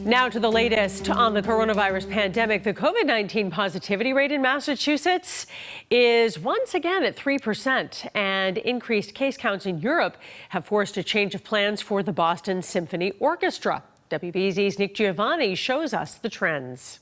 Now to the latest on the coronavirus pandemic. The COVID-19 positivity rate in Massachusetts is once again at 3%, and increased case counts in Europe have forced a change of plans for the Boston Symphony Orchestra. WBZ's Giovanni shows us the trends.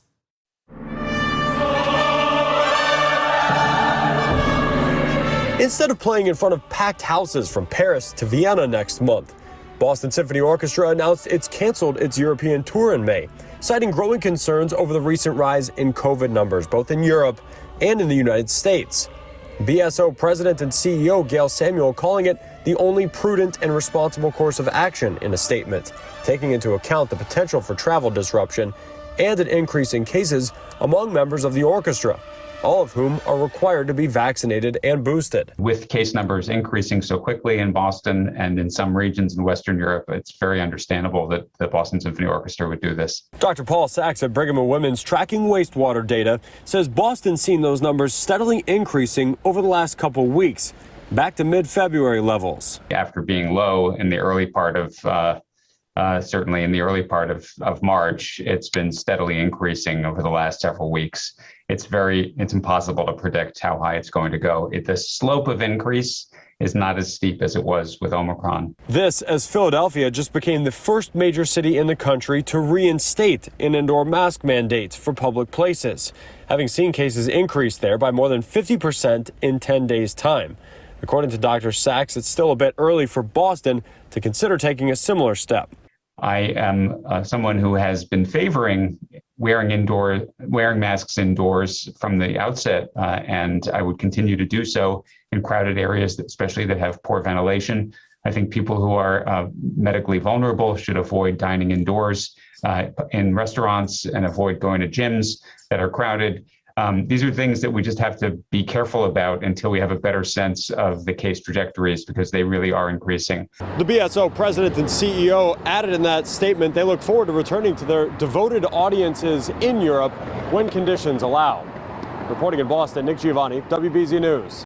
Instead of playing in front of packed houses from Paris to Vienna next month, Boston Symphony Orchestra announced it's canceled its European tour in May, citing growing concerns over the recent rise in COVID numbers, both in Europe and in the United States. BSO President and CEO Gail Samuel calling it the only prudent and responsible course of action in a statement, taking into account the potential for travel disruption and an increase in cases among members of the orchestra, all of whom are required to be vaccinated and boosted. With case numbers increasing so quickly in Boston and in some regions in Western Europe, it's very understandable that the Boston Symphony Orchestra would do this. Dr. Paul Sachs at Brigham and Women's tracking wastewater data says Boston's seen those numbers steadily increasing over the last couple weeks, back to mid-February levels. After being low in the early part of certainly in the early part of March, it's been steadily increasing over the last several weeks. It's impossible to predict how high it's going to go. The slope of increase is not as steep as it was with Omicron. This as Philadelphia just became the first major city in the country to reinstate an indoor mask mandate for public places, having seen cases increase there by more than 50% in 10 days' time. According to Dr. Sachs, it's still a bit early for Boston to consider taking a similar step. I am someone who has been favoring wearing masks indoors from the outset, and I would continue to do so in crowded areas, especially that have poor ventilation. I think people who are medically vulnerable should avoid dining indoors in restaurants and avoid going to gyms that are crowded. These are things that we just have to be careful about until we have a better sense of the case trajectories, because they really are increasing. The BSO president and CEO added in that statement they look forward to returning to their devoted audiences in Europe when conditions allow. Reporting in Boston, Giovanni, WBZ News.